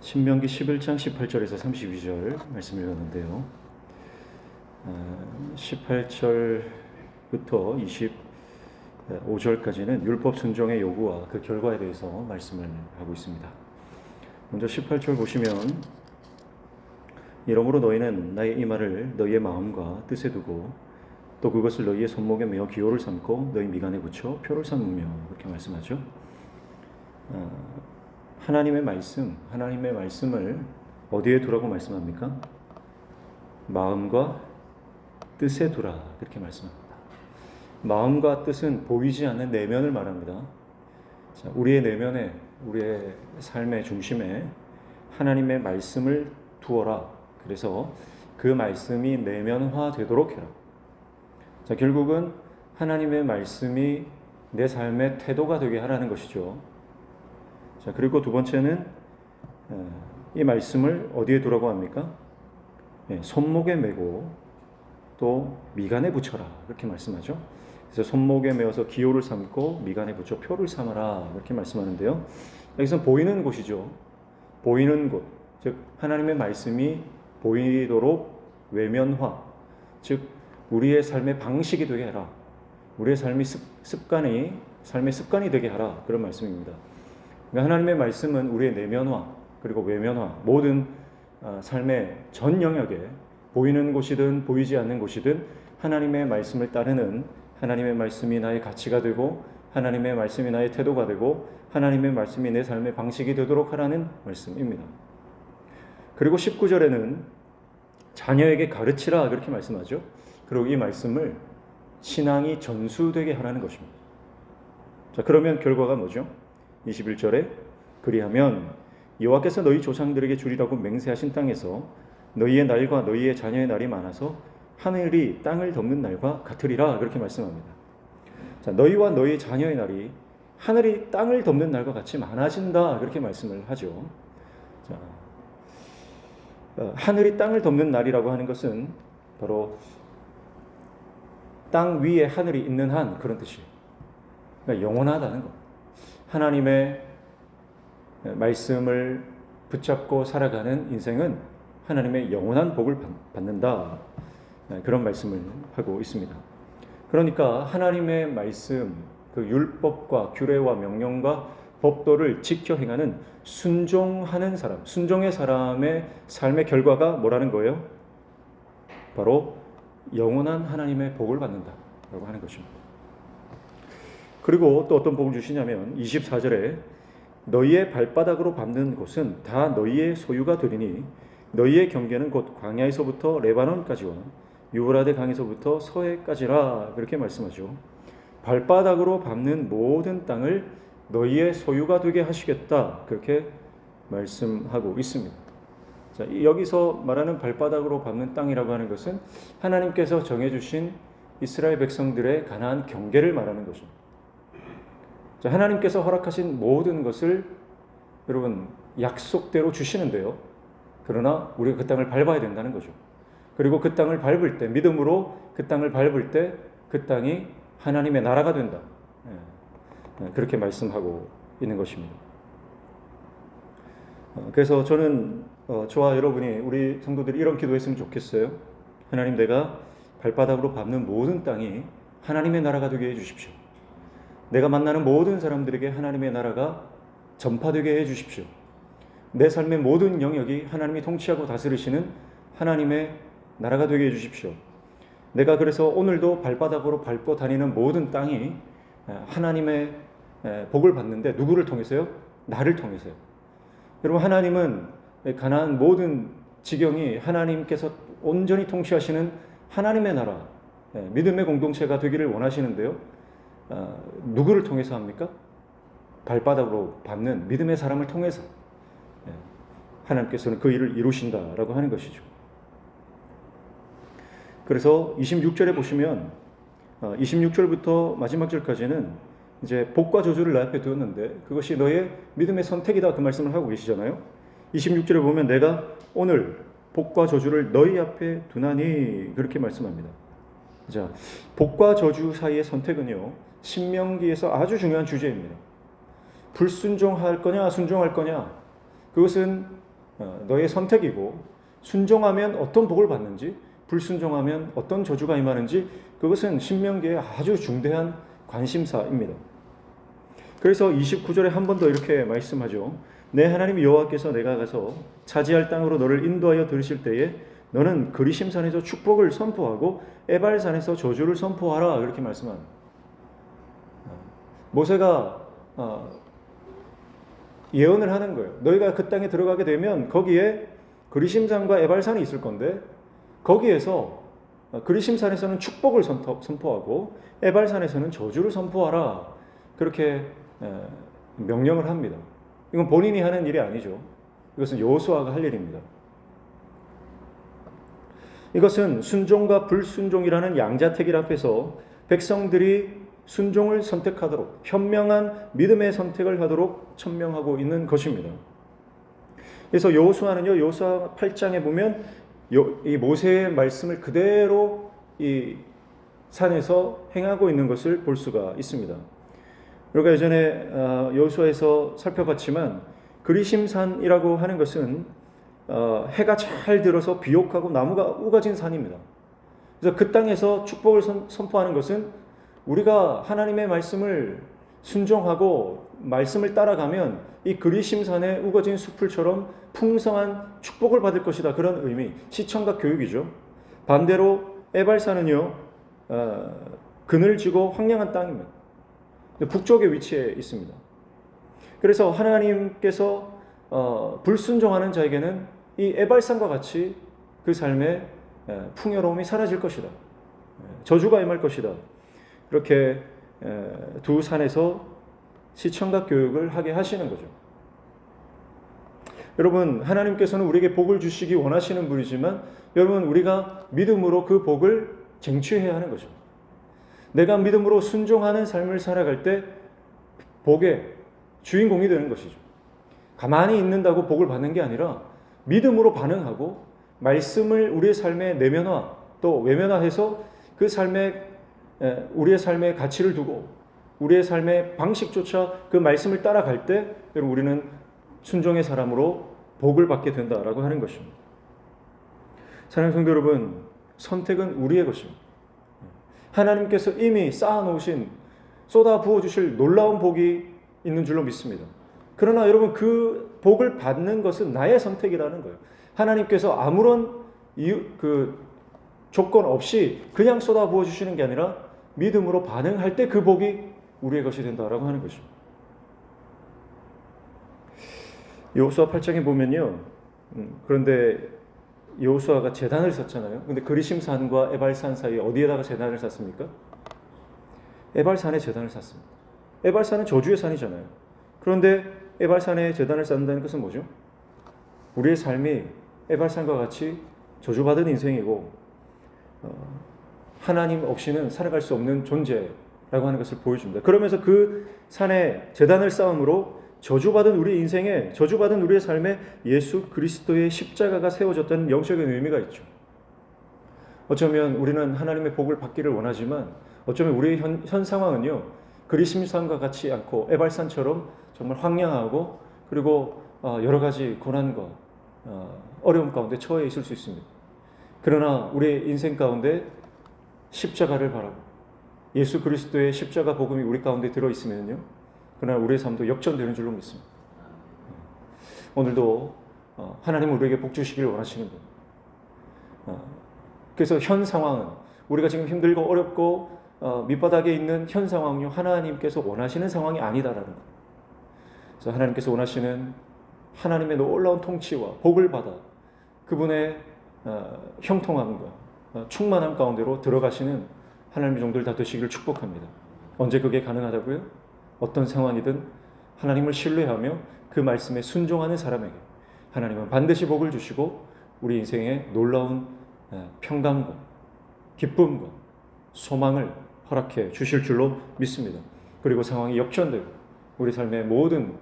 신명기 11장 18절에서 32절 말씀 읽었는데요. 18절부터 25절까지는 율법 순종의 요구와 그 결과에 대해서 말씀을 하고 있습니다. 먼저 18절 보시면, 이러므로 너희는 나의 이 말을 너희의 마음과 뜻에 두고 또 그것을 너희의 손목에 메어 기호를 삼고 너희 미간에 붙여 표를 삼으며, 그렇게 말씀하죠. 하나님의 말씀을 어디에 두라고 말씀합니까? 마음과 뜻에 두라, 그렇게 말씀합니다. 마음과 뜻은 보이지 않는 내면을 말합니다. 자, 우리의 내면에, 우리의 삶의 중심에 하나님의 말씀을 두어라. 그래서 그 말씀이 내면화되도록 해라. 자, 결국은 하나님의 말씀이 내 삶의 태도가 되게 하라는 것이죠. 자, 그리고 두 번째는 이 말씀을 어디에 두라고 합니까? 손목에 메고 또 미간에 붙여라, 그렇게 말씀하죠. 그래서 손목에 메어서 기호를 삼고 미간에 붙여 표를 삼아라, 그렇게 말씀하는데요. 여기서 보이는 곳이죠. 보이는 곳, 즉 하나님의 말씀이 보이도록 외면화, 즉 우리의 삶의 방식이 되게 하라. 우리의 삶의 습관이 되게 하라, 그런 말씀입니다. 그러니까 하나님의 말씀은 우리의 내면화 그리고 외면화, 모든 삶의 전 영역에 보이는 곳이든 보이지 않는 곳이든 하나님의 말씀을 따르는, 하나님의 말씀이 나의 가치가 되고 하나님의 말씀이 나의 태도가 되고 하나님의 말씀이 내 삶의 방식이 되도록 하라는 말씀입니다. 그리고 19절에는 자녀에게 가르치라, 그렇게 말씀하죠. 그리고 이 말씀을 신앙이 전수되게 하라는 것입니다. 자, 그러면 결과가 뭐죠? 21절에 그리하면 여호와께서 너희 조상들에게 주리라고 맹세하신 땅에서 너희의 날과 너희의 자녀의 날이 많아서 하늘이 땅을 덮는 날과 같으리라, 그렇게 말씀합니다. 자, 너희와 너희의 자녀의 날이 하늘이 땅을 덮는 날과 같이 많아진다, 그렇게 말씀을 하죠. 자, 하늘이 땅을 덮는 날이라고 하는 것은 바로 땅 위에 하늘이 있는 한, 그런 뜻이에요. 그러니까 영원하다는 것. 하나님의 말씀을 붙잡고 살아가는 인생은 하나님의 영원한 복을 받는다, 그런 말씀을 하고 있습니다. 그러니까 하나님의 말씀, 그 율법과 규례와 명령과 법도를 지켜 행하는 순종하는 사람, 순종의 사람의 삶의 결과가 뭐라는 거예요? 바로 영원한 하나님의 복을 받는다라고 하는 것입니다. 그리고 또 어떤 복을 주시냐면 24절에 너희의 발바닥으로 밟는 곳은 다 너희의 소유가 되리니 너희의 경계는 곧 광야에서부터 레바논까지와 유브라데 강에서부터 서해까지라, 그렇게 말씀하죠. 발바닥으로 밟는 모든 땅을 너희의 소유가 되게 하시겠다, 그렇게 말씀하고 있습니다. 자, 여기서 말하는 발바닥으로 밟는 땅이라고 하는 것은 하나님께서 정해주신 이스라엘 백성들의 가나안 경계를 말하는 거죠. 자, 하나님께서 허락하신 모든 것을 여러분 약속대로 주시는데요. 그러나 우리가 그 땅을 밟아야 된다는 거죠. 그리고 그 땅을 밟을 때, 믿음으로 그 땅을 밟을 때 그 땅이 하나님의 나라가 된다. 그렇게 말씀하고 있는 것입니다. 그래서 저는 저와 여러분이, 우리 성도들이 이런 기도했으면 좋겠어요. 하나님, 내가 발바닥으로 밟는 모든 땅이 하나님의 나라가 되게 해주십시오. 내가 만나는 모든 사람들에게 하나님의 나라가 전파되게 해주십시오. 내 삶의 모든 영역이 하나님이 통치하고 다스리시는 하나님의 나라가 되게 해주십시오. 내가 그래서 오늘도 발바닥으로 밟고 다니는 모든 땅이 하나님의 복을 받는데 누구를 통해서요? 나를 통해서요. 여러분, 하나님은 가나안 모든 지경이 하나님께서 온전히 통치하시는 하나님의 나라, 믿음의 공동체가 되기를 원하시는데요. 누구를 통해서 합니까? 발바닥으로 밟는 믿음의 사람을 통해서 하나님께서는 그 일을 이루신다라고 하는 것이죠. 그래서 26절에 보시면 26절부터 마지막 절까지는 이제 복과 저주를 내 앞에 두었는데 그것이 너의 믿음의 선택이다, 그 말씀을 하고 계시잖아요. 26절에 보면 내가 오늘 복과 저주를 너희 앞에 두나니, 그렇게 말씀합니다. 자, 복과 저주 사이의 선택은요, 신명기에서 아주 중요한 주제입니다. 불순종할 거냐 순종할 거냐, 그것은 너의 선택이고 순종하면 어떤 복을 받는지 불순종하면 어떤 저주가 임하는지 그것은 신명기의 아주 중대한 관심사입니다. 그래서 29절에 한 번 더 이렇게 말씀하죠. 내 하나님 여호와께서 내가 가서 차지할 땅으로 너를 인도하여 들으실 때에 너는 그리심산에서 축복을 선포하고 에발산에서 저주를 선포하라 이렇게 말씀합니다. 모세가 예언을 하는 거예요. 너희가 그 땅에 들어가게 되면 거기에 그리심산과 에발산이 있을 건데 거기에서 그리심산에서는 축복을 선포하고 에발산에서는 저주를 선포하라 그렇게 명령을 합니다. 이건 본인이 하는 일이 아니죠. 이것은 여호수아가 할 일입니다. 이것은 순종과 불순종이라는 양자택일 앞에서 백성들이 순종을 선택하도록 현명한 믿음의 선택을 하도록 천명하고 있는 것입니다. 그래서 여호수아는요, 여호수아 8장에 보면 이 모세의 말씀을 그대로 이 산에서 행하고 있는 것을 볼 수가 있습니다. 우리가 예전에 여호수아에서 살펴봤지만 그리심산이라고 하는 것은 해가 잘 들어서 비옥하고 나무가 우거진 산입니다. 그래서 그 땅에서 축복을 선포하는 것은 우리가 하나님의 말씀을 순종하고 말씀을 따라가면 이 그리심산의 우거진 숲을처럼 풍성한 축복을 받을 것이다. 그런 의미, 시청각 교육이죠. 반대로 에발산은요, 그늘지고 황량한 땅입니다. 북쪽에 위치해 있습니다. 그래서 하나님께서 불순종하는 자에게는 이 에발산과 같이 그 삶의 풍요로움이 사라질 것이다. 저주가 임할 것이다. 그렇게 두 산에서 시청각 교육을 하게 하시는 거죠. 여러분, 하나님께서는 우리에게 복을 주시기 원하시는 분이지만 여러분, 우리가 믿음으로 그 복을 쟁취해야 하는 거죠. 내가 믿음으로 순종하는 삶을 살아갈 때 복의 주인공이 되는 것이죠. 가만히 있는다고 복을 받는 게 아니라 믿음으로 반응하고 말씀을 우리의 삶에 내면화 또 외면화해서 그 삶에 우리의 삶의 가치를 두고 우리의 삶의 방식조차 그 말씀을 따라갈 때 여러분 우리는 순종의 사람으로 복을 받게 된다라고 하는 것입니다. 사랑하는 성도 여러분, 선택은 우리의 것입니다. 하나님께서 이미 쌓아놓으신 쏟아 부어주실 놀라운 복이 있는 줄로 믿습니다. 그러나 여러분 그 복을 받는 것은 나의 선택이라는 거예요. 하나님께서 아무런 조건 없이 그냥 쏟아 부어주시는 게 아니라 믿음으로 반응할 때 그 복이 우리의 것이 된다라고 하는 것입니다. 여호수아 8장에 보면요. 그런데 여호수아가 제단을 쌓잖아요. 근데 그리심산과 에발산 사이에 어디에다가 제단을 쌓습니까? 에발산에 제단을 쌓습니다. 에발산은 저주의 산이잖아요. 그런데 에발산에 제단을 쌓는다는 것은 뭐죠? 우리의 삶이 에발산과 같이 저주받은 인생이고 하나님 없이는 살아갈 수 없는 존재라고 하는 것을 보여줍니다. 그러면서 그 산에 제단을 쌓음으로 저주받은 우리 인생에 저주받은 우리의 삶에 예수 그리스도의 십자가가 세워졌다는 영적인 의미가 있죠. 어쩌면 우리는 하나님의 복을 받기를 원하지만 어쩌면 우리의 현 상황은요, 그리심산과 같지 않고 에발산처럼 정말 황량하고 그리고 여러 가지 고난과 어려움 가운데 처해 있을 수 있습니다. 그러나 우리의 인생 가운데 십자가를 바라고 예수 그리스도의 십자가 복음이 우리 가운데 들어있으면요, 그러나 우리의 삶도 역전되는 줄로 믿습니다. 오늘도 하나님은 우리에게 복 주시기를 원하시는 분. 그래서 현 상황은 우리가 지금 힘들고 어렵고 밑바닥에 있는 현 상황은요, 하나님께서 원하시는 상황이 아니다라는 것. 그래서 하나님께서 원하시는 하나님의 놀라운 통치와 복을 받아 그분의 형통함과 충만함 가운데로 들어가시는 하나님의 종들 다 되시기를 축복합니다. 언제 그게 가능하다고요? 어떤 상황이든 하나님을 신뢰하며 그 말씀에 순종하는 사람에게 하나님은 반드시 복을 주시고 우리 인생에 놀라운 평강과 기쁨과 소망을 허락해 주실 줄로 믿습니다. 그리고 상황이 역전되고 우리 삶의 모든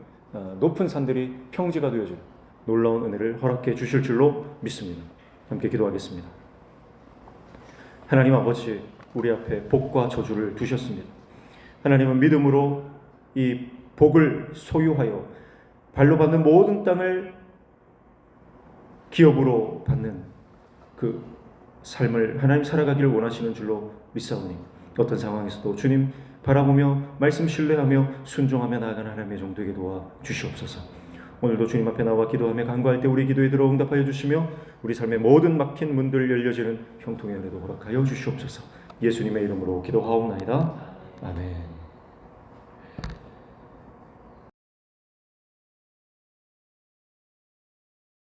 높은 산들이 평지가 되어지는 놀라운 은혜를 허락해 주실 줄로 믿습니다. 함께 기도하겠습니다. 하나님 아버지, 우리 앞에 복과 저주를 두셨습니다. 하나님은 믿음으로 이 복을 소유하여 발로 받는 모든 땅을 기업으로 받는 그 삶을 하나님 살아가기를 원하시는 줄로 믿사오니 어떤 상황에서도 주님 바라보며 말씀 신뢰하며 순종하며 나아가는 하나님의 종되게 도와 주시옵소서. 오늘도 주님 앞에 나와 기도하며 간구할 때 우리 기도에 들어 응답하여 주시며 우리 삶의 모든 막힌 문들 열려지는 형통의 은혜도 허락하여 주시옵소서. 예수님의 이름으로 기도하옵나이다. 아멘.